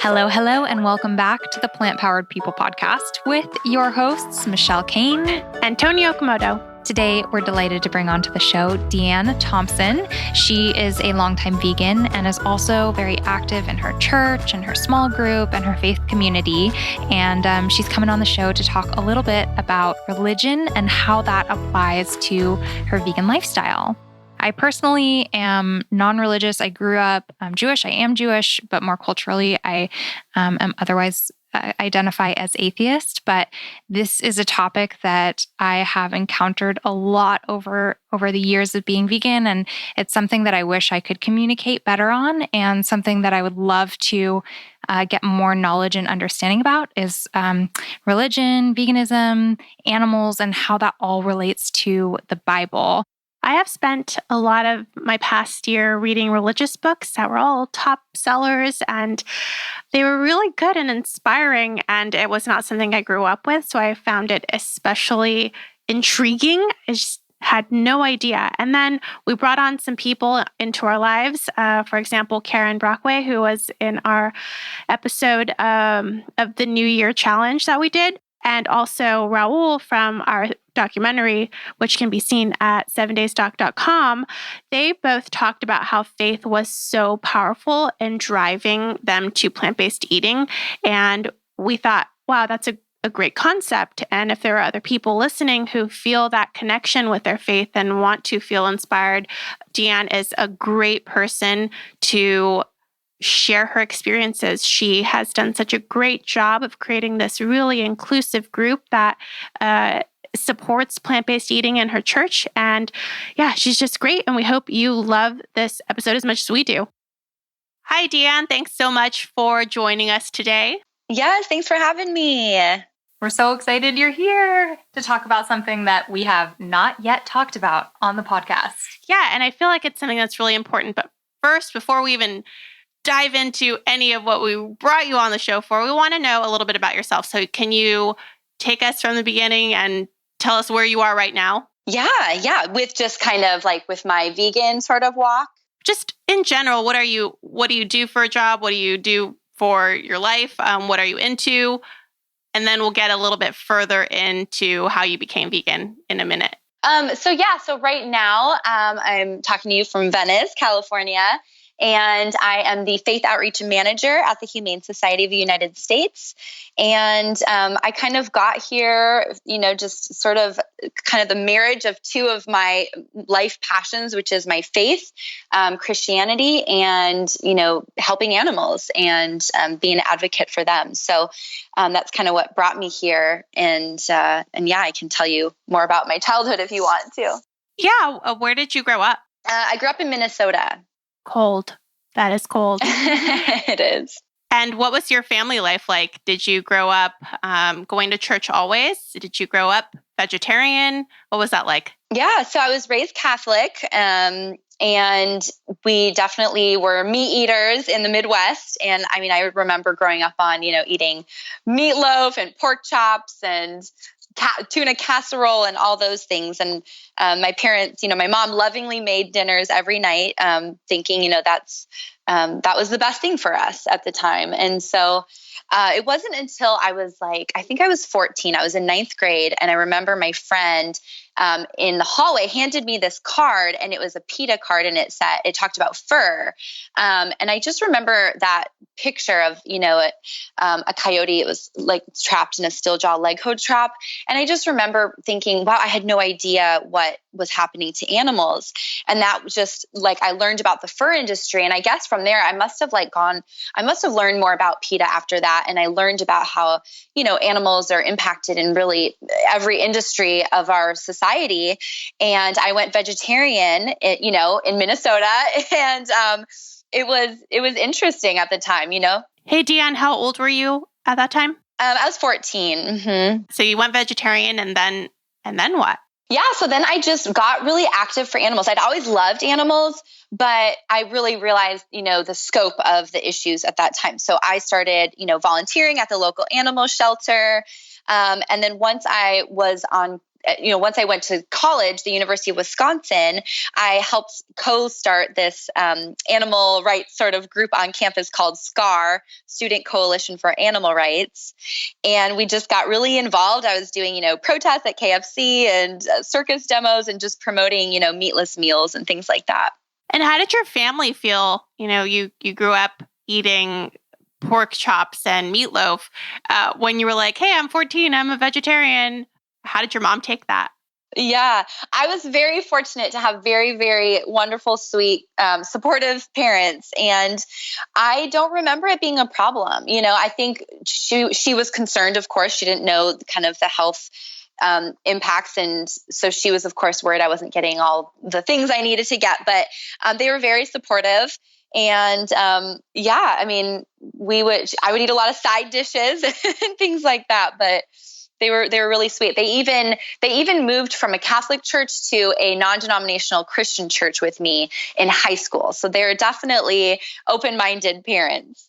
Hello, hello, and welcome back to the Plant Powered People podcast with your hosts, Michelle Cehn and Toni Okamoto. Today, we're delighted to bring onto the show Deanne Thomsen. She is a longtime vegan and is also very active in her church and her small group and her faith community. And she's coming on the show to talk a little bit about religion and how that applies to her vegan lifestyle. I personally am non-religious. I grew up Jewish. I am Jewish, but more culturally, I am otherwise identify as atheist. But this is a topic that I have encountered a lot over the years of being vegan, and it's something that I wish I could communicate better on, and something that I would love to get more knowledge and understanding about is religion, veganism, animals, and how that all relates to the Bible. I have spent a lot of my past year reading religious books that were all top sellers, and they were really good and inspiring, and it was not something I grew up with, so I found it especially intriguing. I just had no idea. And then we brought on some people into our lives. For example, Karen Brockway, who was in our episode of the New Year Challenge that we did. And also Raul from our documentary, which can be seen at 7daysdoc.com. They both talked about how faith was so powerful in driving them to plant-based eating. And we thought, wow, that's a great concept. And if there are other people listening who feel that connection with their faith and want to feel inspired, Deanne is a great person to share her experiences. She has done such a great job of creating this really inclusive group that supports plant-based eating in her church. And yeah, she's just great. And we hope you love this episode as much as we do. Hi, Deanne. Thanks so much for joining us today. Yes, thanks for having me. We're so excited you're here to talk about something that we have not yet talked about on the podcast. Yeah, and I feel like it's something that's really important. But first, before we even dive into any of what we brought you on the show for, we want to know a little bit about yourself. So can you take us from the beginning and tell us where you are right now? Yeah. With just kind of like with my vegan sort of walk. Just in general, what do you do for a job? What do you do for your life? What are you into? And then we'll get a little bit further into how you became vegan in a minute. So right now, I'm talking to you from Venice, California. And I am the Faith Outreach Manager at the Humane Society of the United States. And I kind of got here, just sort of kind of the marriage of two of my life passions, which is my faith, Christianity, and, helping animals and being an advocate for them. So that's kind of what brought me here. And yeah, I can tell you more about my childhood if you want to. Yeah. Where did you grow up? I grew up in Minnesota. Cold. That is cold. It is. And what was your family life like? Did you grow up going to church always? Did you grow up vegetarian? What was that like? Yeah, so I was raised Catholic, and we definitely were meat eaters in the Midwest. And I remember growing up on, eating meatloaf and pork chops and tuna casserole and all those things. And my parents, my mom lovingly made dinners every night, thinking, that was the best thing for us at the time. And so it wasn't until I was I think I was 14, I was in 9th grade. And I remember my friend in the hallway handed me this card, and it was a PETA card, and it talked about fur. And I just remember that picture of, a coyote. It was trapped in a steel jaw leg hold trap. And I just remember thinking, wow, I had no idea what was happening to animals. And that was just I learned about the fur industry. And I guess from there, I must have learned more about PETA after that. And I learned about how, animals are impacted in really every industry of our society. And I went vegetarian, in Minnesota. And it was interesting at the time, Hey, Deanne, how old were you at that time? I was 14. Mm-hmm. So you went vegetarian, and then what? Yeah, so then I just got really active for animals. I'd always loved animals, but I really realized, the scope of the issues at that time. So I started, volunteering at the local animal shelter. And then once I was on once I went to college, the University of Wisconsin, I helped co-start this animal rights sort of group on campus called SCAR, Student Coalition for Animal Rights. And we just got really involved. I was doing, protests at KFC and circus demos and just promoting, meatless meals and things like that. And how did your family feel? You grew up eating pork chops and meatloaf. When you were like, hey, I'm 14, I'm a vegetarian. How did your mom take that? Yeah, I was very fortunate to have very, very wonderful, sweet, supportive parents. And I don't remember it being a problem. I think she was concerned, of course. She didn't know kind of the health impacts. And so she was, of course, worried I wasn't getting all the things I needed to get. But they were very supportive. And I would eat a lot of side dishes and things like that. But they were really sweet. They even moved from a Catholic church to a non-denominational Christian church with me in high school. So they're definitely open-minded parents.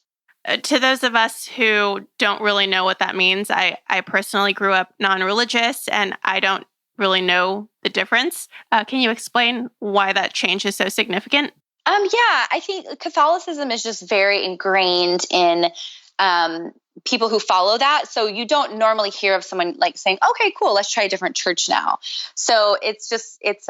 To those of us who don't really know what that means, I personally grew up non-religious and I don't really know the difference. Can you explain why that change is so significant? I think Catholicism is just very ingrained in people who follow that. So you don't normally hear of someone like saying, okay, cool, let's try a different church now. So it's its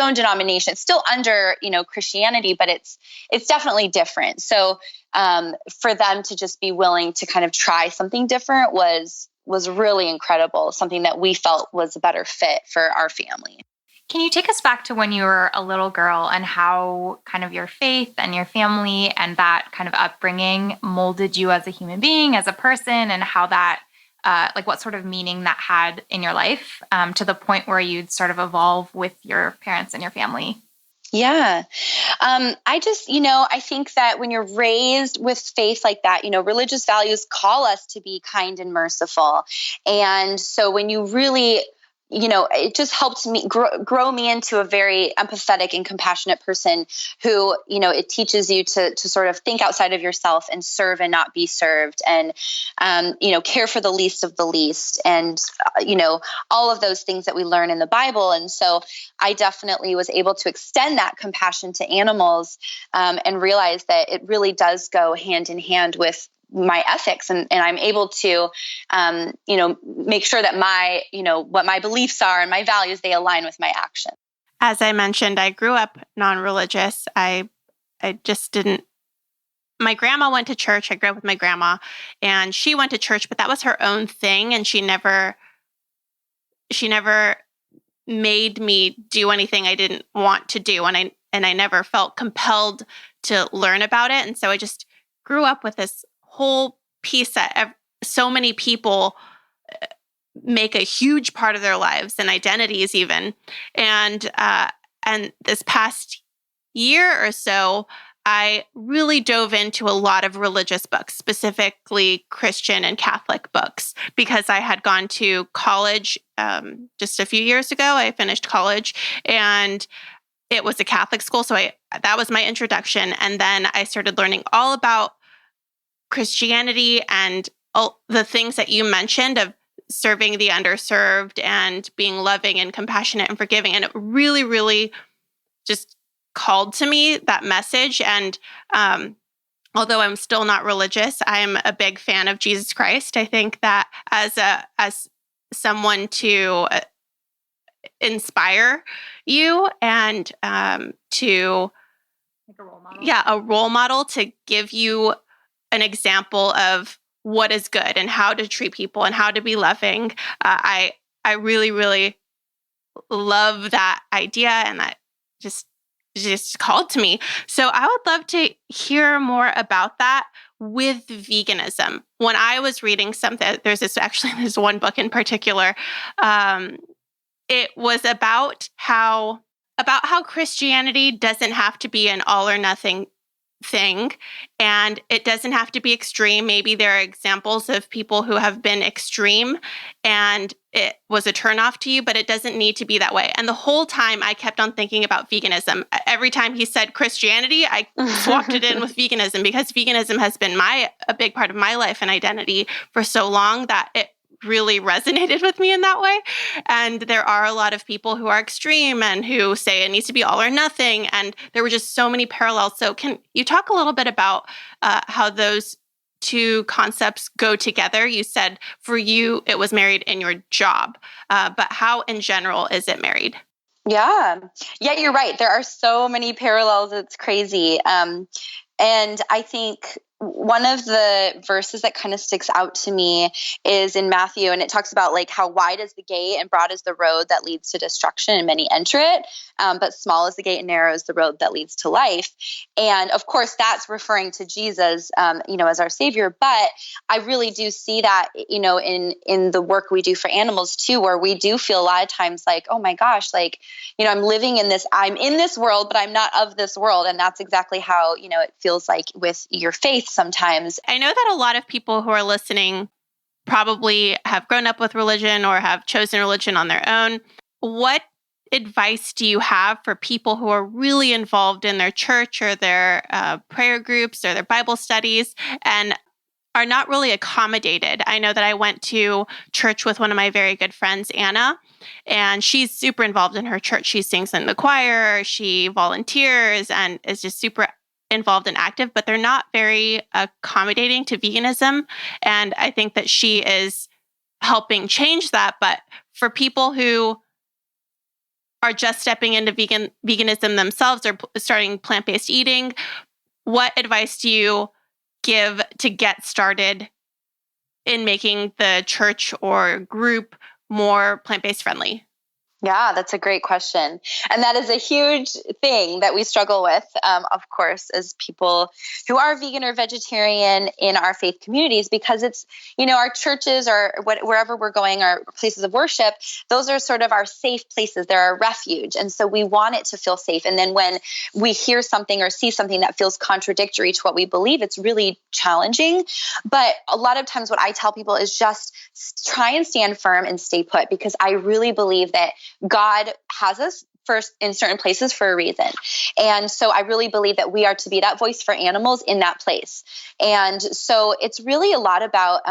own denomination. It's still under, Christianity, but it's definitely different. So for them to just be willing to kind of try something different was really incredible. Something that we felt was a better fit for our family. Can you take us back to when you were a little girl and how kind of your faith and your family and that kind of upbringing molded you as a human being, as a person, and how that, what sort of meaning that had in your life to the point where you'd sort of evolve with your parents and your family? Yeah. I think that when you're raised with faith like that, religious values call us to be kind and merciful. And so when you really it just helped me grow me into a very empathetic and compassionate person who, it teaches you to sort of think outside of yourself and serve and not be served and, care for the least of the least and, all of those things that we learn in the Bible. And so I definitely was able to extend that compassion to animals and realize that it really does go hand in hand with my ethics and I'm able to, make sure that what my beliefs are and my values, they align with my actions. As I mentioned, I grew up non-religious. I just didn't, my grandma went to church. I grew up with my grandma and she went to church, but that was her own thing. And she never made me do anything I didn't want to do. And I never felt compelled to learn about it. And so I just grew up with this whole piece that so many people make a huge part of their lives and identities even. And this past year or so, I really dove into a lot of religious books, specifically Christian and Catholic books, because I had gone to college just a few years ago. I finished college and it was a Catholic school. So that was my introduction. And then I started learning all about Christianity and all the things that you mentioned of serving the underserved and being loving and compassionate and forgiving. And it really, really just called to me, that message. And although I'm still not religious, I'm a big fan of Jesus Christ. I think that as someone to inspire you and to like a role model. Yeah, a role model to give you an example of what is good and how to treat people and how to be loving. I really, really love that idea, and that just called to me. So I would love to hear more about that with veganism. When I was reading something, there's this one book in particular. It was about how Christianity doesn't have to be an all or nothing thing, and it doesn't have to be extreme. Maybe there are examples of people who have been extreme and it was a turnoff to you, but it doesn't need to be that way. And the whole time I kept on thinking about veganism. Every time he said Christianity, I swapped it in with veganism, because veganism has been a big part of my life and identity for so long that it really resonated with me in that way. And there are a lot of people who are extreme and who say it needs to be all or nothing. And there were just so many parallels. So can you talk a little bit about how those two concepts go together? You said for you, it was married in your job, but how in general is it married? Yeah, you're right. There are so many parallels. It's crazy. And I think one of the verses that kind of sticks out to me is in Matthew, and it talks about like how wide is the gate and broad is the road that leads to destruction, and many enter it. But small is the gate and narrow is the road that leads to life. And of course, that's referring to Jesus, as our Savior. But I really do see that, in the work we do for animals too, where we do feel a lot of times like, oh my gosh, like, I'm in this world, but I'm not of this world. And that's exactly how, it feels like with your faith sometimes. I know that a lot of people who are listening probably have grown up with religion or have chosen religion on their own. What advice do you have for people who are really involved in their church or their prayer groups or their Bible studies and are not really accommodated? I know that I went to church with one of my very good friends, Anna, and she's super involved in her church. She sings in the choir, she volunteers, and is just super involved and active, but they're not very accommodating to veganism. And I think that she is helping change that. But for people who are just stepping into veganism themselves or starting plant-based eating, what advice do you give to get started in making the church or group more plant-based friendly? Yeah, that's a great question. And that is a huge thing that we struggle with, of course, as people who are vegan or vegetarian in our faith communities, because it's, our churches or wherever we're going, our places of worship, those are sort of our safe places. They're our refuge. And so we want it to feel safe. And then when we hear something or see something that feels contradictory to what we believe, it's really challenging. But a lot of times what I tell people is just try and stand firm and stay put, because I really believe that God has us first in certain places for a reason. And so I really believe that we are to be that voice for animals in that place. And so it's really a lot about,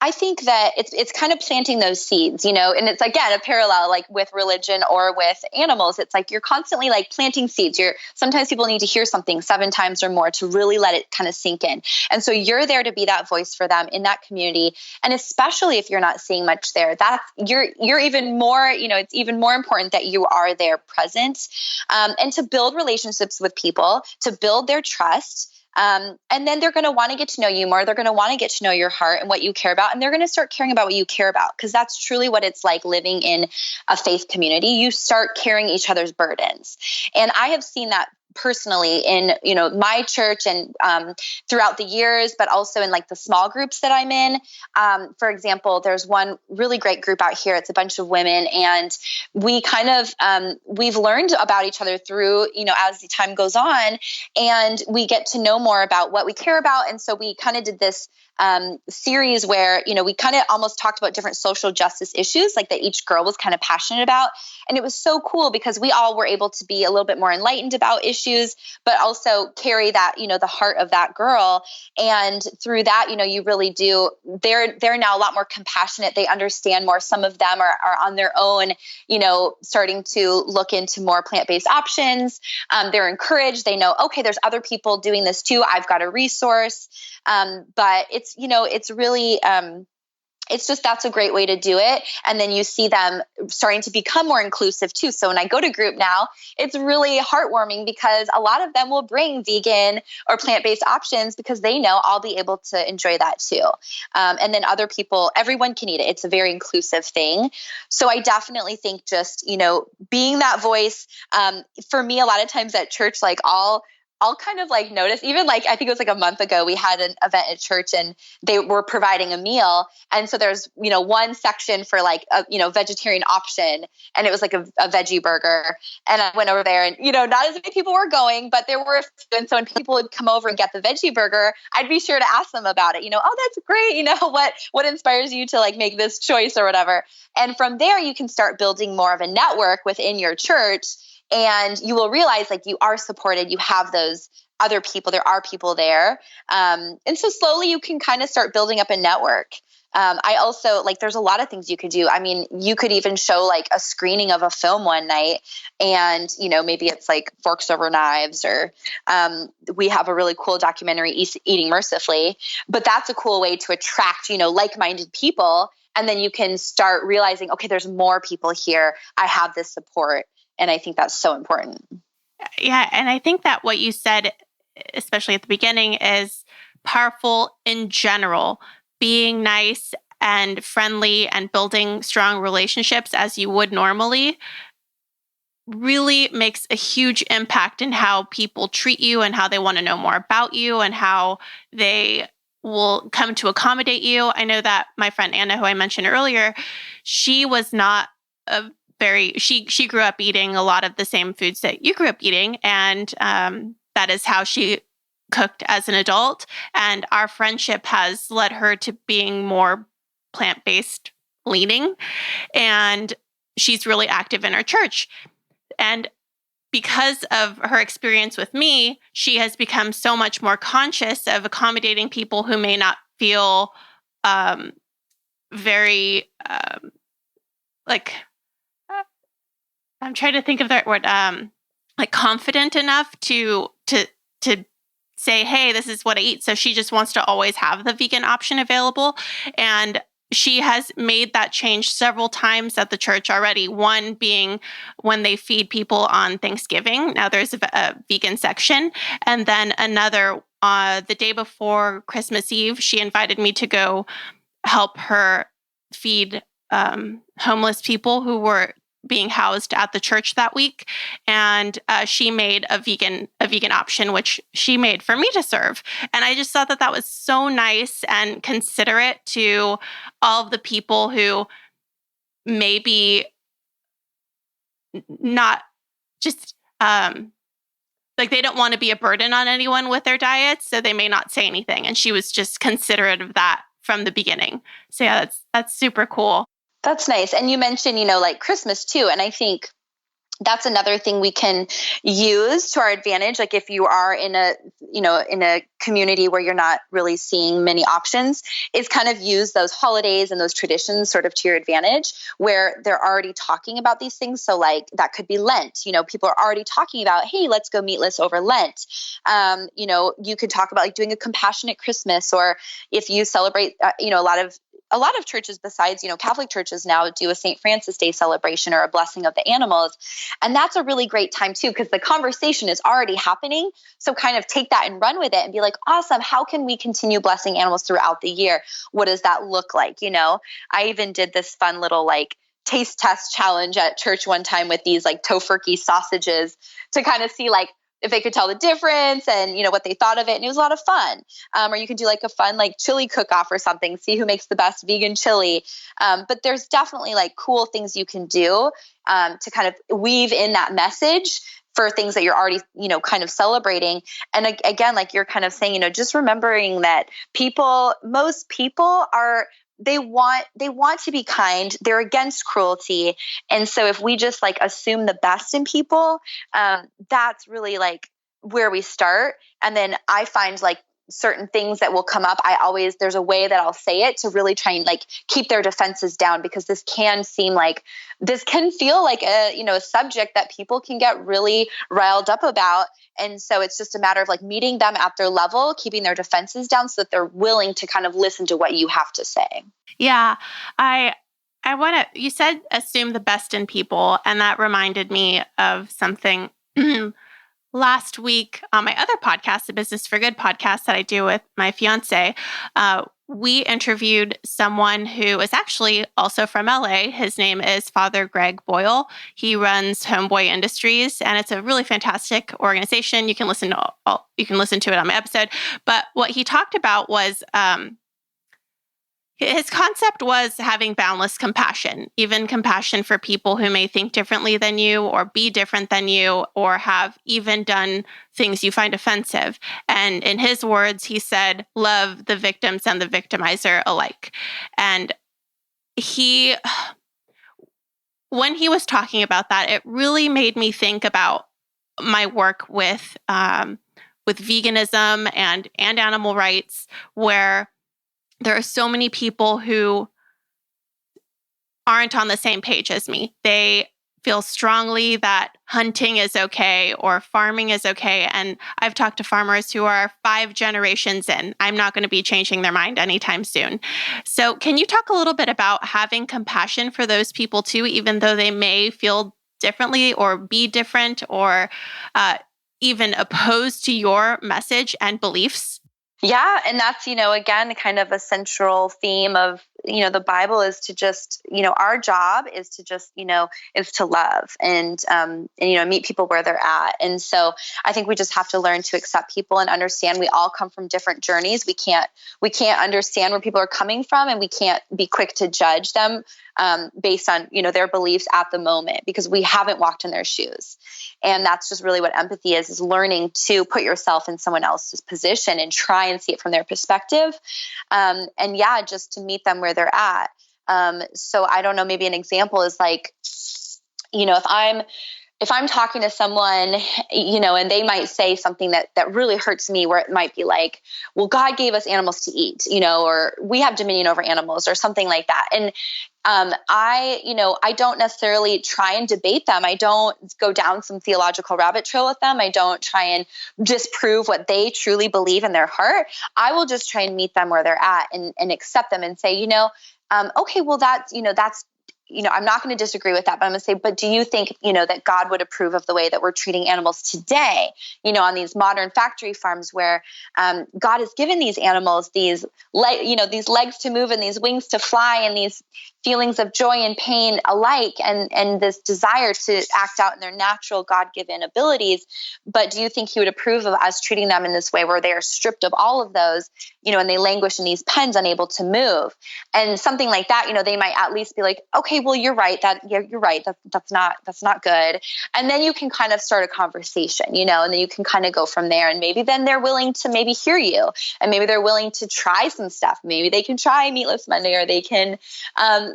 I think that it's kind of planting those seeds, and it's again, a parallel like with religion or with animals. It's like, you're constantly like planting seeds. Sometimes people need to hear something 7 times or more to really let it kind of sink in. And so you're there to be that voice for them in that community. And especially if you're not seeing much there, you're even more, it's even more important that you are there present, and to build relationships with people, to build their trust. And then they're going to want to get to know you more. They're going to want to get to know your heart and what you care about. And they're going to start caring about what you care about, because that's truly what it's like living in a faith community. You start carrying each other's burdens. And I have seen that personally in, my church and throughout the years, but also in like the small groups that I'm in. For example, there's one really great group out here. It's a bunch of women, and we kind of, we've learned about each other through, as the time goes on, and we get to know more about what we care about. And so we kind of did this series where, we kind of almost talked about different social justice issues, like that each girl was kind of passionate about. And it was so cool because we all were able to be a little bit more enlightened about issues, but also carry that, the heart of that girl. And through that, you really do, they're now a lot more compassionate. They understand more. Some of them are on their own, starting to look into more plant-based options. They're encouraged. They know, okay, there's other people doing this too. I've got a resource. But it's really, it's just, that's a great way to do it. And then you see them starting to become more inclusive too. So when I go to group now, it's really heartwarming because a lot of them will bring vegan or plant-based options because they know I'll be able to enjoy that too. And then other people, everyone can eat it. It's a very inclusive thing. So I definitely think just, being that voice, for me, a lot of times at church, like I'll kind of like notice, even like, I think it was like a month ago, we had an event at church and they were providing a meal. And so there's, one section for like a, vegetarian option. And it was like a veggie burger. And I went over there and, not as many people were going, but there were a few. And so when people would come over and get the veggie burger, I'd be sure to ask them about it. Oh, that's great. What inspires you to like make this choice or whatever. And from there, you can start building more of a network within your church. And you will realize like you are supported. You have those other people. There are people there. And so slowly you can kind of start building up a network. I also like, there's a lot of things you could do. I mean, you could even show like a screening of a film one night and, maybe it's like Forks Over Knives, or we have a really cool documentary, Eating Mercifully, but that's a cool way to attract, like-minded people. And then you can start realizing, okay, there's more people here. I have this support. And I think that's so important. Yeah. And I think that what you said, especially at the beginning, is powerful in general. Being nice and friendly and building strong relationships as you would normally really makes a huge impact in how people treat you and how they want to know more about you and how they will come to accommodate you. I know that my friend Anna, who I mentioned earlier, she was not she grew up eating a lot of the same foods that you grew up eating. And that is how she cooked as an adult. And our friendship has led her to being more plant-based leaning. And she's really active in our church. And because of her experience with me, she has become so much more conscious of accommodating people who may not feel very I'm trying to think of the right word, like confident enough to say, hey, this is what I eat. So she just wants to always have the vegan option available. And she has made that change several times at the church already. One being when they feed people on Thanksgiving. Now there's a vegan section. And then another, the day before Christmas Eve, she invited me to go help her feed homeless people who were being housed at the church that week. And she made a vegan option, which she made for me to serve. And I just thought that was so nice and considerate to all of the people who maybe not just, like they don't want to be a burden on anyone with their diets, so they may not say anything. And she was just considerate of that from the beginning. So yeah, that's super cool. That's nice. And you mentioned, like Christmas too. And I think that's another thing we can use to our advantage. Like if you are in a community where you're not really seeing many options, is kind of use those holidays and those traditions sort of to your advantage where they're already talking about these things. So like that could be Lent, people are already talking about, hey, let's go meatless over Lent. You could talk about like doing a compassionate Christmas, or if you celebrate, a lot of churches besides, Catholic churches now do a St. Francis Day celebration or a blessing of the animals. And that's a really great time too, because the conversation is already happening. So kind of take that and run with it and be like, awesome, how can we continue blessing animals throughout the year? What does that look like? I even did this fun little like taste test challenge at church one time with these like tofurkey sausages to kind of see like if they could tell the difference and, what they thought of it. And it was a lot of fun. Or you can do like a fun, like chili cook-off or something, see who makes the best vegan chili. But there's definitely like cool things you can do to kind of weave in that message for things that you're already, kind of celebrating. And again, like you're kind of saying, just remembering that most people they want to be kind. They're against cruelty. And so if we just like assume the best in people, that's really like where we start. And then I find like certain things that will come up. There's a way that I'll say it to really try and like keep their defenses down, because this can feel like a subject that people can get really riled up about. And so it's just a matter of like meeting them at their level, keeping their defenses down so that they're willing to kind of listen to what you have to say. Yeah. You said assume the best in people. And that reminded me of something last week on my other podcast, the Business for Good podcast that I do with my fiance. We interviewed someone who is actually also from LA. His name is Father Greg Boyle. He runs Homeboy Industries, and it's a really fantastic organization. You can listen to it on my episode. But what he talked about was his concept was having boundless compassion, even compassion for people who may think differently than you or be different than you or have even done things you find offensive. And in his words, he said, love the victims and the victimizer alike. And when he was talking about that, it really made me think about my work with veganism and animal rights, where there are so many people who aren't on the same page as me. They feel strongly that hunting is okay or farming is okay. And I've talked to farmers who are 5 generations in. I'm not going to be changing their mind anytime soon. So can you talk a little bit about having compassion for those people too, even though they may feel differently or be different or even opposed to your message and beliefs? Yeah. And that's, again, kind of a central theme of, the Bible is to just, our job is to just, is to love and, meet people where they're at. And so I think we just have to learn to accept people and understand we all come from different journeys. We can't understand where people are coming from, and we can't be quick to judge them based on, their beliefs at the moment, because we haven't walked in their shoes. And that's just really what empathy is learning to put yourself in someone else's position and try and see it from their perspective. And yeah, just to meet them where they're at. So I don't know, maybe an example is like, if I'm talking to someone, and they might say something that really hurts me, where it might be like, well, God gave us animals to eat, or we have dominion over animals or something like that. And I don't necessarily try and debate them. I don't go down some theological rabbit trail with them. I don't try and disprove what they truly believe in their heart. I will just try and meet them where they're at and accept them and say, okay, well, that's I'm not going to disagree with that, but I'm going to say, but do you think, that God would approve of the way that we're treating animals today, on these modern factory farms where God has given these animals these legs to move and these wings to fly and these feelings of joy and pain alike, and this desire to act out in their natural God-given abilities. But do you think he would approve of us treating them in this way where they are stripped of all of those, and they languish in these pens, unable to move? And something like that, they might at least be like, okay, well, you're right. You're right. That's not good. And then you can kind of start a conversation, and then you can kind of go from there. And maybe then they're willing to maybe hear you, and maybe they're willing to try some stuff. Maybe they can try Meatless Monday, or they can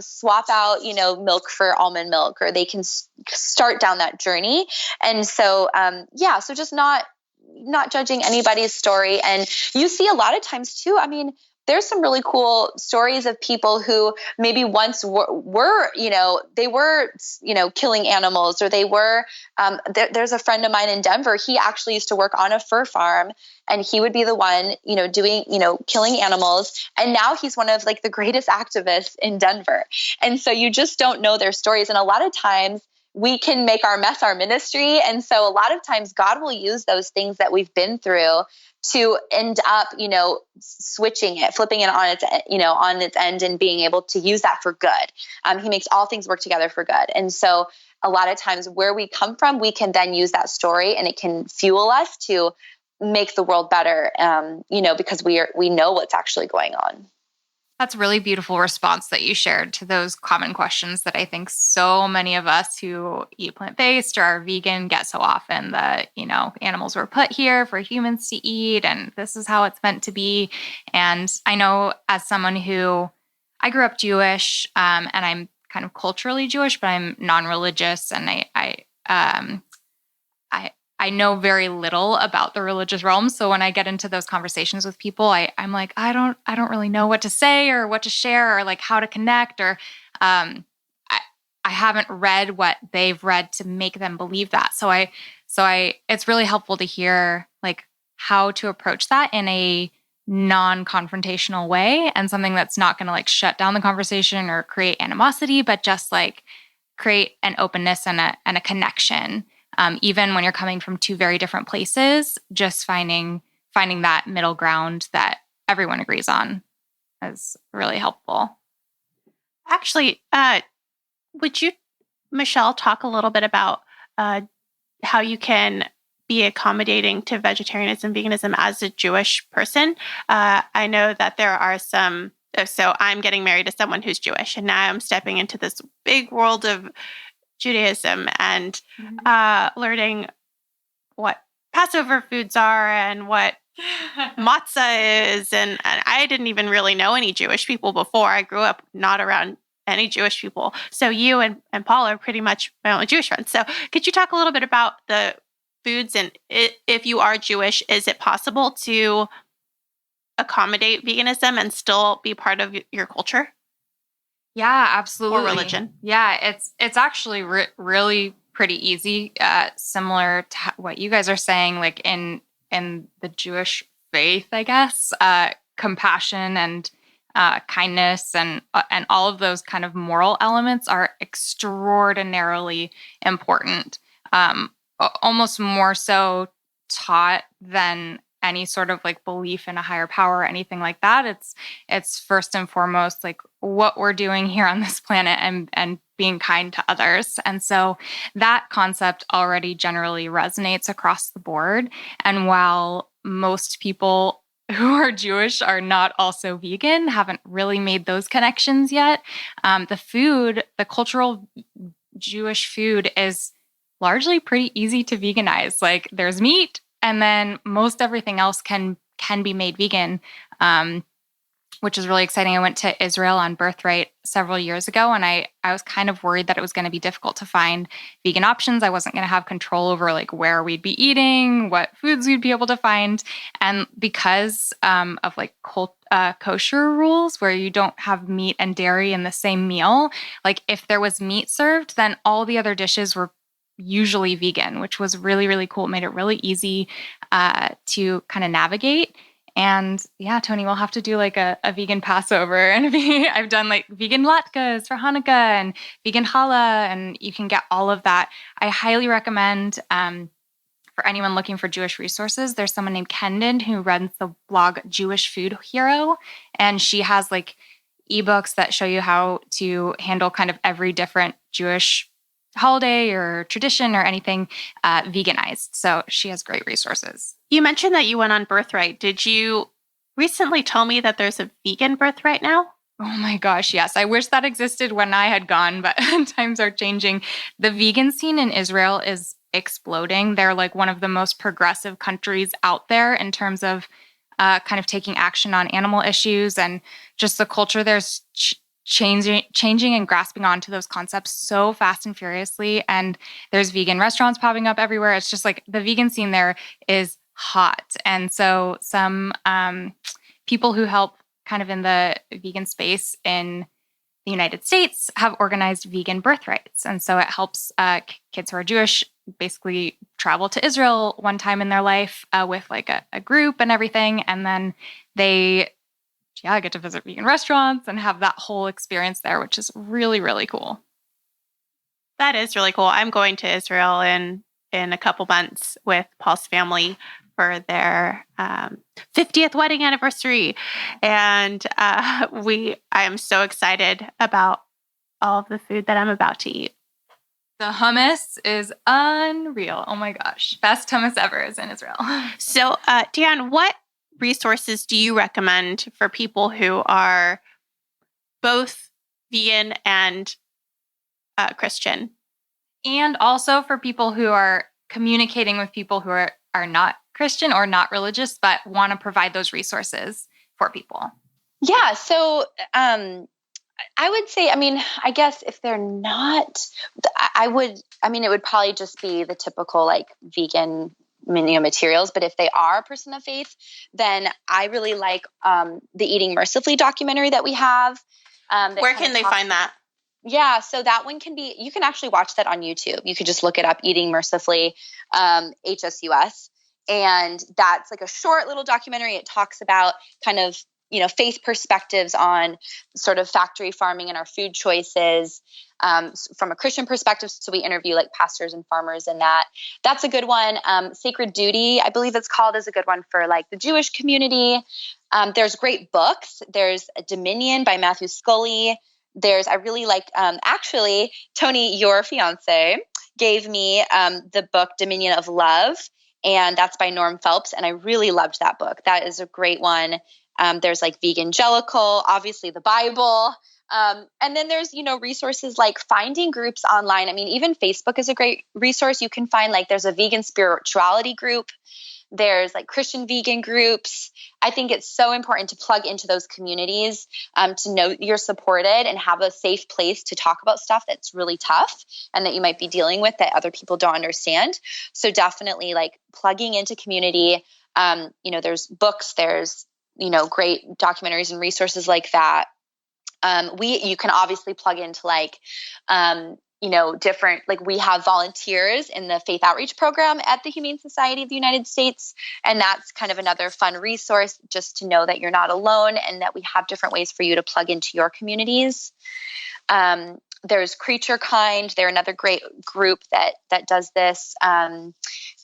swap out, milk for almond milk, or they can start down that journey. And so, so just not judging anybody's story. And you see a lot of times too, there's some really cool stories of people who maybe once were they were, killing animals, or they were, there's a friend of mine in Denver. He actually used to work on a fur farm, and he would be the one, doing, killing animals. And now he's one of like the greatest activists in Denver. And so you just don't know their stories. And a lot of times we can make our mess our ministry. And so a lot of times God will use those things that we've been through to end up, switching it, flipping it on its end, and being able to use that for good. He makes all things work together for good. And so a lot of times where we come from, we can then use that story, and it can fuel us to make the world better, because we know what's actually going on. That's a really beautiful response that you shared to those common questions that I think so many of us who eat plant-based or are vegan get so often, that, animals were put here for humans to eat, and this is how it's meant to be. And I know, as someone who, I grew up Jewish, and I'm kind of culturally Jewish, but I'm non-religious, and I know very little about the religious realm. So when I get into those conversations with people, I'm like, I don't really know what to say or what to share, or like how to connect, or I haven't read what they've read to make them believe that. So it's really helpful to hear like how to approach that in a non-confrontational way, and something that's not going to like shut down the conversation or create animosity, but just like create an openness and a connection. Even when you're coming from two very different places, just finding that middle ground that everyone agrees on is really helpful. Actually, would you, Michelle, talk a little bit about how you can be accommodating to vegetarianism, veganism as a Jewish person? I know that there are some, so I'm getting married to someone who's Jewish, and now I'm stepping into this big world of Judaism and learning what Passover foods are and what matzah is. And I didn't even really know any Jewish people before. I grew up not around any Jewish people. So you and Paul are pretty much my only Jewish friends. So could you talk a little bit about the foods, and if you are Jewish, is it possible to accommodate veganism and still be part of your culture? Yeah, absolutely. Or religion? Yeah, it's actually really pretty easy, similar to what you guys are saying, like in the Jewish faith, I guess. Compassion and kindness and all of those kind of moral elements are extraordinarily important. Almost more so taught than any sort of like belief in a higher power or anything like that. It's first and foremost like what we're doing here on this planet and being kind to others. And so that concept already generally resonates across the board. And while most people who are Jewish are not also vegan, haven't really made those connections yet, the cultural Jewish food is largely pretty easy to veganize. Like there's meat, and then most everything else can be made vegan, which is really exciting. I went to Israel on Birthright several years ago, and I was kind of worried that it was going to be difficult to find vegan options. I wasn't going to have control over like where we'd be eating, what foods we'd be able to find. And because of like kosher rules where you don't have meat and dairy in the same meal, like if there was meat served, then all the other dishes were usually vegan, which was really, really cool. It made it really easy to kind of navigate. And yeah, Toni, we'll have to do like a vegan Passover. And I've done like vegan latkes for Hanukkah and vegan challah, and you can get all of that. I highly recommend for anyone looking for Jewish resources, there's someone named Kendon who runs the blog Jewish Food Hero. And she has like ebooks that show you how to handle kind of every different Jewish holiday or tradition or anything veganized. So she has great resources. You mentioned that you went on Birthright. Did you recently tell me that there's a vegan Birthright now? Oh my gosh, yes. I wish that existed when I had gone, but times are changing. The vegan scene in Israel is exploding. They're like one of the most progressive countries out there in terms of kind of taking action on animal issues, and just the culture there's changing and grasping onto those concepts so fast and furiously. And there's vegan restaurants popping up everywhere. It's just like the vegan scene there is hot. And so some people who help kind of in the vegan space in the United States have organized vegan birthrights. And so it helps kids who are Jewish basically travel to Israel one time in their life with like a group and everything. And then they get to visit vegan restaurants and have that whole experience there, which is really, really cool. That is really cool. I'm going to Israel in a couple months with Paul's family for their 50th wedding anniversary. And I am so excited about all of the food that I'm about to eat. The hummus is unreal. Oh my gosh. Best hummus ever is in Israel. So, Deanne, what resources do you recommend for people who are both vegan and Christian? And also for people who are communicating with people who are not Christian or not religious, but want to provide those resources for people. Yeah. So I would say, I guess if they're not, it would probably just be the typical like vegan materials. But if they are a person of faith, then I really like the Eating Mercifully documentary that we have. Where can they find that? Yeah, so that one you can actually watch that on YouTube. You could just look it up, Eating Mercifully, HSUS. And that's like a short little documentary. It talks about kind of, faith perspectives on sort of factory farming and our food choices from a Christian perspective. So we interview like pastors and farmers in that. That's a good one. Sacred Duty, I believe it's called, is a good one for like the Jewish community. There's great books. There's Dominion by Matthew Scully. I really like, actually, Toni, your fiance, gave me the book Dominion of Love, and that's by Norm Phelps, and I really loved that book. That is a great one. There's like Vegangelical, obviously the Bible, and then there's, resources like finding groups online. Even Facebook is a great resource. You can find like there's a vegan spirituality group There's like Christian vegan groups. I think it's so important to plug into those communities, to know you're supported and have a safe place to talk about stuff that's really tough and that you might be dealing with that other people don't understand. So definitely like plugging into community. There's books, there's, great documentaries and resources like that. You can obviously plug into like, different, like we have volunteers in the faith outreach program at the Humane Society of the United States. And that's kind of another fun resource just to know that you're not alone and that we have different ways for you to plug into your communities. There's Creature Kind. They're another great group that does this.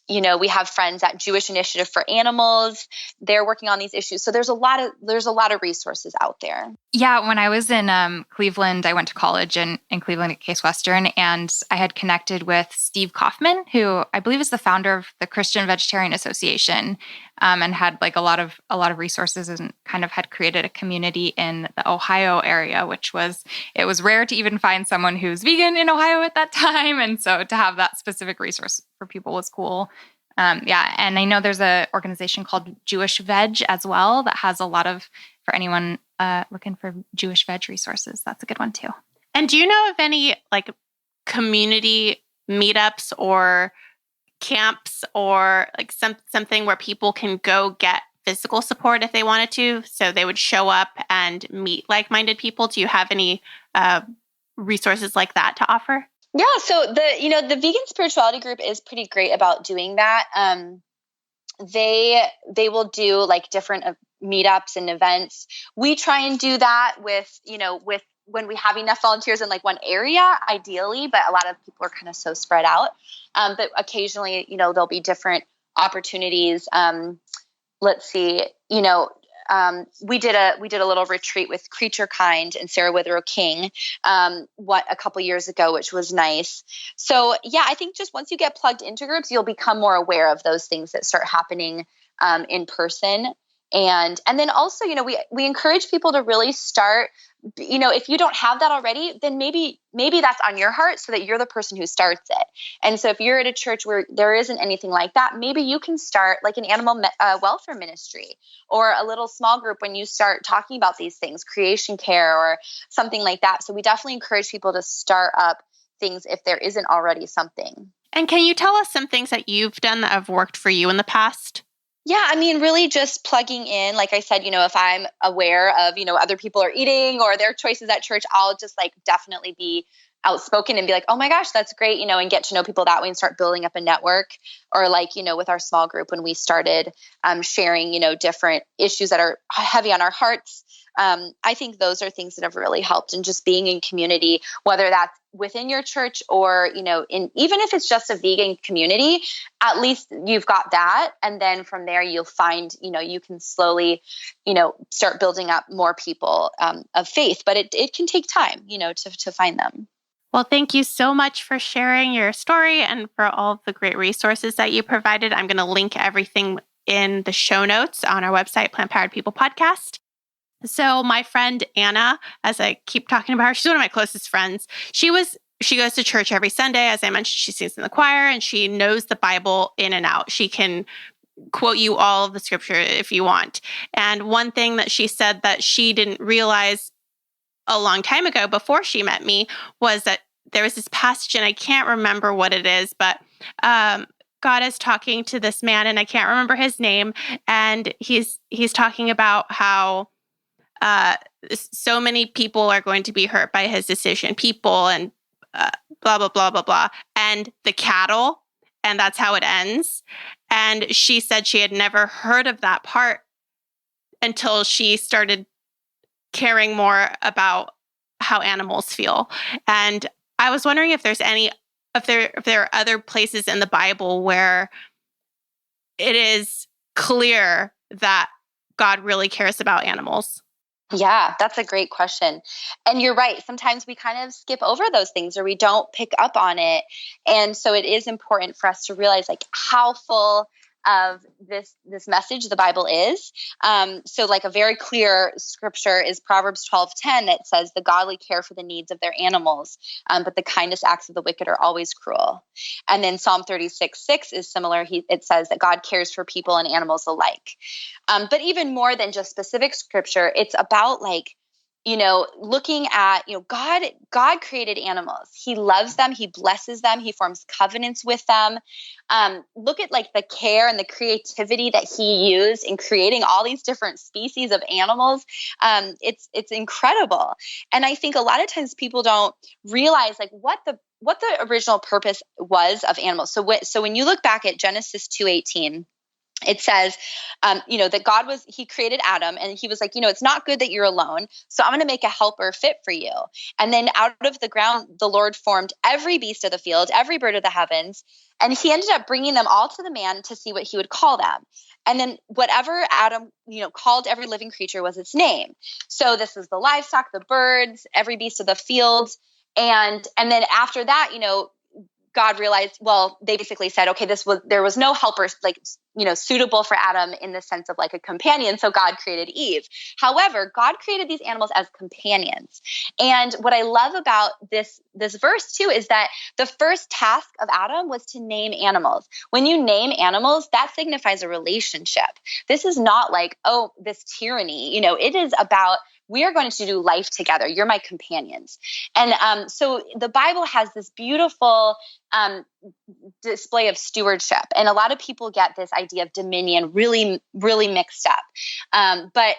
We have friends at Jewish Initiative for Animals. They're working on these issues. So there's a lot of resources out there. Yeah, when I was in Cleveland, I went to college in Cleveland at Case Western, and I had connected with Steve Kaufman, who I believe is the founder of the Christian Vegetarian Association, and had like a lot of resources and kind of had created a community in the Ohio area, it was rare to even find someone who's vegan in Ohio at that time, and so to have that specific resource for people was cool. And I know there's an organization called Jewish Veg as well that has a lot of, for anyone looking for Jewish veg resources, that's a good one too. And do you know of any like community meetups or camps or like something where people can go get physical support if they wanted to? So they would show up and meet like-minded people. Do you have any resources like that to offer? Yeah. So the vegan spirituality group is pretty great about doing that. They will do like different meetups and events. We try and do that with when we have enough volunteers in like one area, ideally, but a lot of people are kind of so spread out. But occasionally, there'll be different opportunities. Let's see, we did a little retreat with Creature Kind and Sarah Withrow King, a couple years ago, which was nice. So yeah, I think just once you get plugged into groups, you'll become more aware of those things that start happening in person. And then also, we encourage people to really start, if you don't have that already, then maybe that's on your heart so that you're the person who starts it. And so if you're at a church where there isn't anything like that, maybe you can start like an animal welfare ministry or a little small group when you start talking about these things, creation care or something like that. So we definitely encourage people to start up things if there isn't already something. And can you tell us some things that you've done that have worked for you in the past? Yeah, I mean, really just plugging in. Like I said, if I'm aware of, other people are eating or their choices at church, I'll just like definitely be outspoken and be like, oh my gosh, that's great, and get to know people that way and start building up a network. Or like, with our small group when we started sharing, different issues that are heavy on our hearts. I think those are things that have really helped, and just being in community, whether that's within your church or, even if it's just a vegan community, at least you've got that. And then from there, you'll find, you can slowly, start building up more people of faith, but it can take time, to find them. Well, thank you so much for sharing your story and for all of the great resources that you provided. I'm going to link everything in the show notes on our website, Plant Powered People Podcast. So my friend Anna, as I keep talking about her, she's one of my closest friends. She goes to church every Sunday. As I mentioned, she sings in the choir and she knows the Bible in and out. She can quote you all of the scripture if you want. And one thing that she said that she didn't realize a long time ago before she met me was that there was this passage, and I can't remember what it is, but God is talking to this man, and I can't remember his name, and he's talking about how so many people are going to be hurt by his decision, people and blah, blah, blah, blah, blah, and the cattle, and that's how it ends. And she said she had never heard of that part until she started caring more about how animals feel. And I was wondering if there are other places in the Bible where it is clear that God really cares about animals. Yeah, that's a great question. And you're right. Sometimes we kind of skip over those things or we don't pick up on it. And so it is important for us to realize like how full of this message the Bible is. So like a very clear scripture is Proverbs 12:10 that says the godly care for the needs of their animals, but the kindest acts of the wicked are always cruel. And then Psalm 36:6 is similar. It says that God cares for people and animals alike. But even more than just specific scripture, it's about like, looking at, God created animals. He loves them. He blesses them. He forms covenants with them. Look at like the care and the creativity that he used in creating all these different species of animals. It's incredible. And I think a lot of times people don't realize like what the original purpose was of animals. So when you look back at Genesis 2:18, it says, that he created Adam and he was like, it's not good that you're alone. So I'm going to make a helper fit for you. And then out of the ground, the Lord formed every beast of the field, every bird of the heavens. And he ended up bringing them all to the man to see what he would call them. And then whatever Adam, called every living creature was its name. So this is the livestock, the birds, every beast of the field. And then after that, God realized, they basically said, okay, there was no helper, like, suitable for Adam in the sense of like a companion. So God created Eve. However, God created these animals as companions. And what I love about this verse too, is that the first task of Adam was to name animals. When you name animals, that signifies a relationship. This is not like, this tyranny, it is about, we are going to do life together. You're my companions. And so the Bible has this beautiful display of stewardship. And a lot of people get this idea of dominion really, really mixed up. But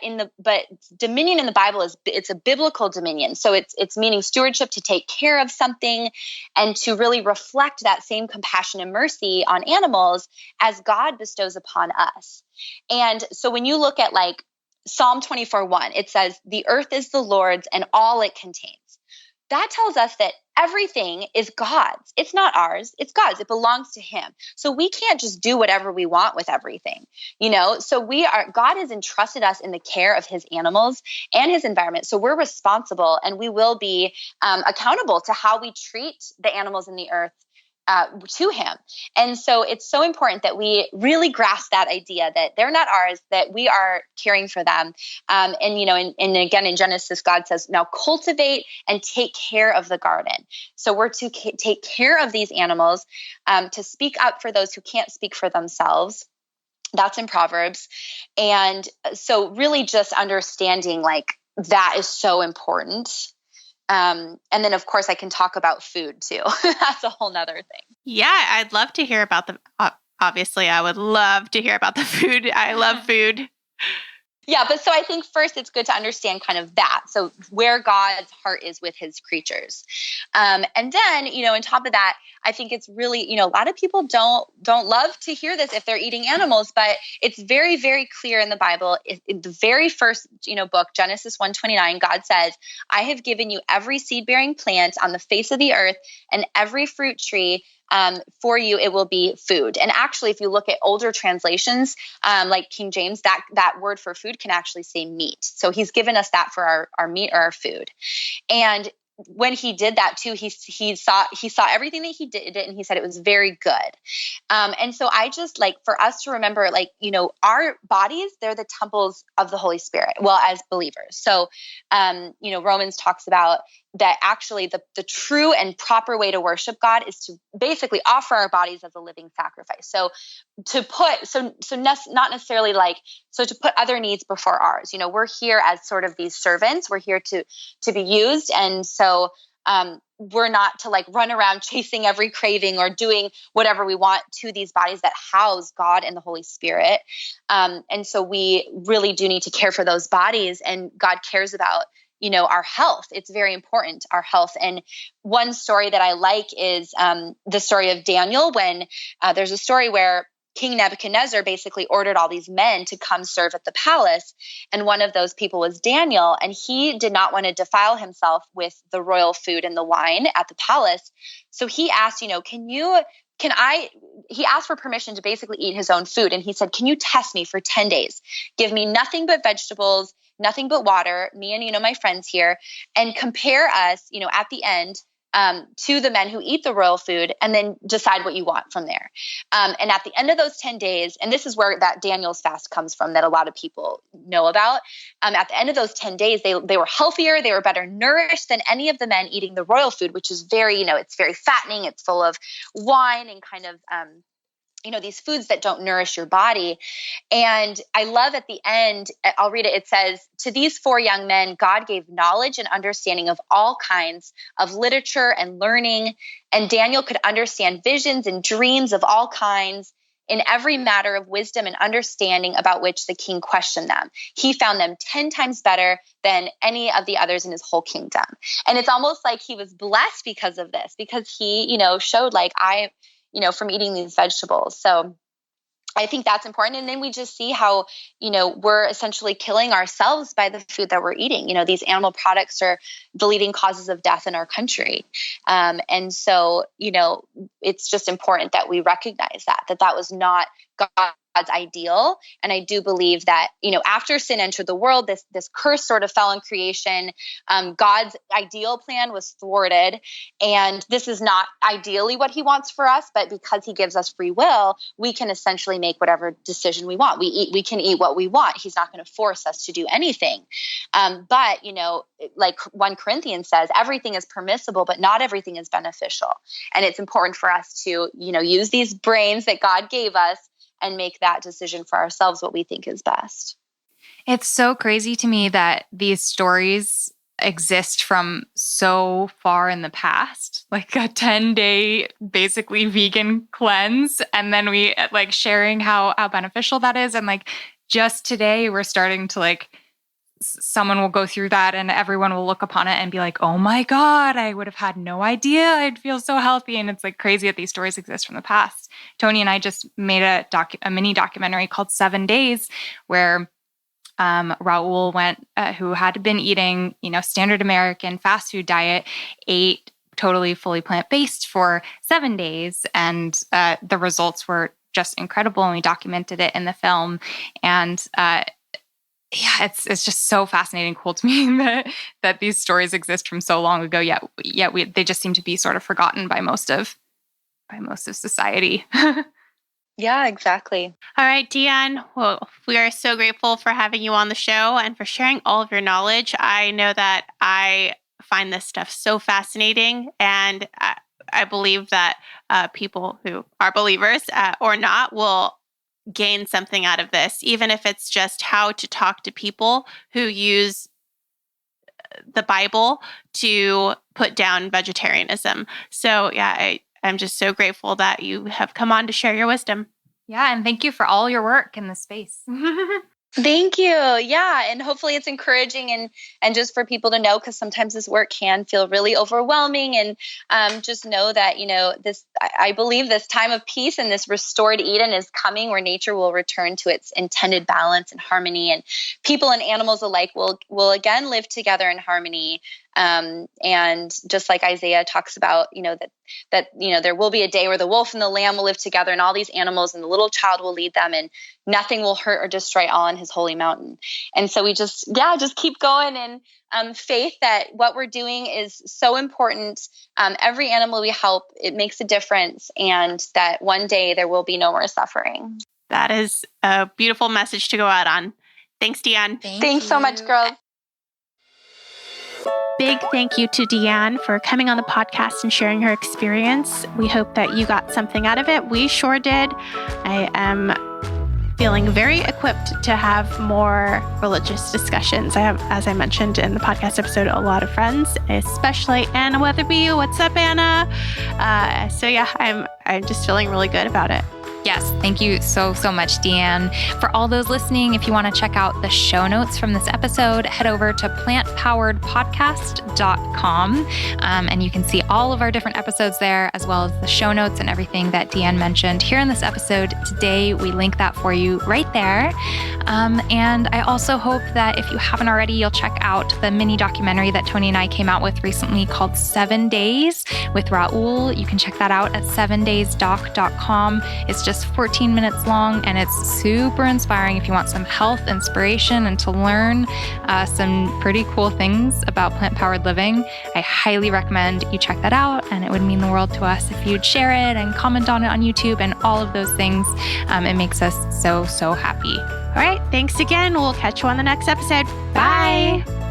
dominion in the Bible it's a biblical dominion. So it's meaning stewardship, to take care of something and to really reflect that same compassion and mercy on animals as God bestows upon us. And so when you look at like Psalm 24:1, it says, the earth is the Lord's and all it contains. That tells us that everything is God's. It's not ours. It's God's. It belongs to him. So we can't just do whatever we want with everything, So God has entrusted us in the care of his animals and his environment. So we're responsible and we will be accountable to how we treat the animals in the earth to him. And so it's so important that we really grasp that idea that they're not ours, that we are caring for them. And again, in Genesis, God says, now cultivate and take care of the garden. So we're to take care of these animals, to speak up for those who can't speak for themselves. That's in Proverbs. And so really just understanding like that is so important. And then of course I can talk about food too. That's a whole nother thing. Yeah, I'd love to hear about obviously I would love to hear about the food. I love food. Yeah, but so I think first it's good to understand kind of that. So where God's heart is with his creatures. And then, on top of that, I think it's really, a lot of people don't love to hear this if they're eating animals, but it's very, very clear in the Bible. In the very first, book, Genesis 1:29, God says, I have given you every seed-bearing plant on the face of the earth and every fruit tree. For you, it will be food. And actually, if you look at older translations, like King James, that word for food can actually say meat. So he's given us that for our meat or our food. And when he did that too, he saw everything that he did, and he said it was very good. And so I just like for us to remember, like, our bodies, they're the temples of the Holy Spirit. Well, as believers. So, Romans talks about that actually the true and proper way to worship God is to basically offer our bodies as a living sacrifice. So to put other needs before ours. We're here as sort of these servants. We're here to be used. And so we're not to like run around chasing every craving or doing whatever we want to these bodies that house God and the Holy Spirit. And so we really do need to care for those bodies, and God cares about our health. It's very important, our health. And one story that I like is the story of Daniel, when there's a story where King Nebuchadnezzar basically ordered all these men to come serve at the palace. And one of those people was Daniel. And he did not want to defile himself with the royal food and the wine at the palace. So he asked, he asked for permission to basically eat his own food. And he said, can you test me for 10 days? Give me nothing but vegetables, nothing but water, me and, my friends here, and compare us, at the end, to the men who eat the royal food, and then decide what you want from there. And at the end of those 10 days, and this is where that Daniel's fast comes from that a lot of people know about. At the end of those 10 days, they were healthier, they were better nourished than any of the men eating the royal food, which is very, it's very fattening. It's full of wine and kind of, these foods that don't nourish your body. And I love at the end, I'll read it. It says, to these 4 young men, God gave knowledge and understanding of all kinds of literature and learning. And Daniel could understand visions and dreams of all kinds in every matter of wisdom and understanding about which the king questioned them. He found them 10 times better than any of the others in his whole kingdom. And it's almost like he was blessed because of this, because he, showed like from eating these vegetables. So I think that's important. And then we just see how, we're essentially killing ourselves by the food that we're eating. These animal products are the leading causes of death in our country. And so, it's just important that we recognize that was not God's ideal. And I do believe that, after sin entered the world, this curse sort of fell in creation. God's ideal plan was thwarted. And this is not ideally what he wants for us, but because he gives us free will, we can essentially make whatever decision we want. We can eat what we want. He's not going to force us to do anything. But, like 1 Corinthians says, everything is permissible, but not everything is beneficial. And it's important for us to, use these brains that God gave us and make that decision for ourselves, what we think is best. It's so crazy to me that these stories exist from so far in the past, like a 10-day basically vegan cleanse. And then we like sharing how beneficial that is. And like just today we're starting to like, someone will go through that and everyone will look upon it and be like, oh my God, I would have had no idea I'd feel so healthy. And it's like crazy that these stories exist from the past. Toni and I just made a mini documentary called 7 Days where Raul went, who had been eating, standard American fast food diet, ate totally fully plant-based for 7 days. And the results were just incredible. And we documented it in the film. And it's just so fascinating, cool to me that these stories exist from so long ago. Yet they just seem to be sort of forgotten by most of society. Yeah, exactly. All right, Deanne. Well, we are so grateful for having you on the show and for sharing all of your knowledge. I know that I find this stuff so fascinating, and I believe that people who are believers or not will gain something out of this, even if it's just how to talk to people who use the Bible to put down vegetarianism. So yeah, I'm just so grateful that you have come on to share your wisdom. Yeah, and thank you for all your work in this space. Thank you. Yeah. And hopefully it's encouraging and just for people to know, because sometimes this work can feel really overwhelming, and just know that, I believe this time of peace and this restored Eden is coming, where nature will return to its intended balance and harmony, and people and animals alike will again live together in harmony. And just like Isaiah talks about, that there will be a day where the wolf and the lamb will live together, and all these animals, and the little child will lead them, and nothing will hurt or destroy all on his holy mountain. And so we just keep going in faith that what we're doing is so important. Every animal we help, it makes a difference, and that one day there will be no more suffering. That is a beautiful message to go out on. Thanks, Deanne. Thanks so much, girls. Big thank you to Deanne for coming on the podcast and sharing her experience. We hope that you got something out of it. We sure did. I am feeling very equipped to have more religious discussions. I have, as I mentioned in the podcast episode, a lot of friends, especially Anna Weatherby. What's up, Anna? So yeah, I'm just feeling really good about it. Yes, thank you so much, Deanne. For all those listening, if you want to check out the show notes from this episode, head over to plantpoweredpodcast.com, and you can see all of our different episodes there, as well as the show notes and everything that Deanne mentioned here in this episode today. We link that for you right there. And I also hope that if you haven't already, you'll check out the mini documentary that Toni and I came out with recently called 7 Days with Raul. You can check that out at 7daysdoc.com. It's just just 14 minutes long, and it's super inspiring if you want some health inspiration and to learn some pretty cool things about plant-powered living. I highly recommend you check that out, and it would mean the world to us if you'd share it and comment on it on YouTube and all of those things. It makes us so happy. All right. Thanks again. We'll catch you on the next episode. Bye.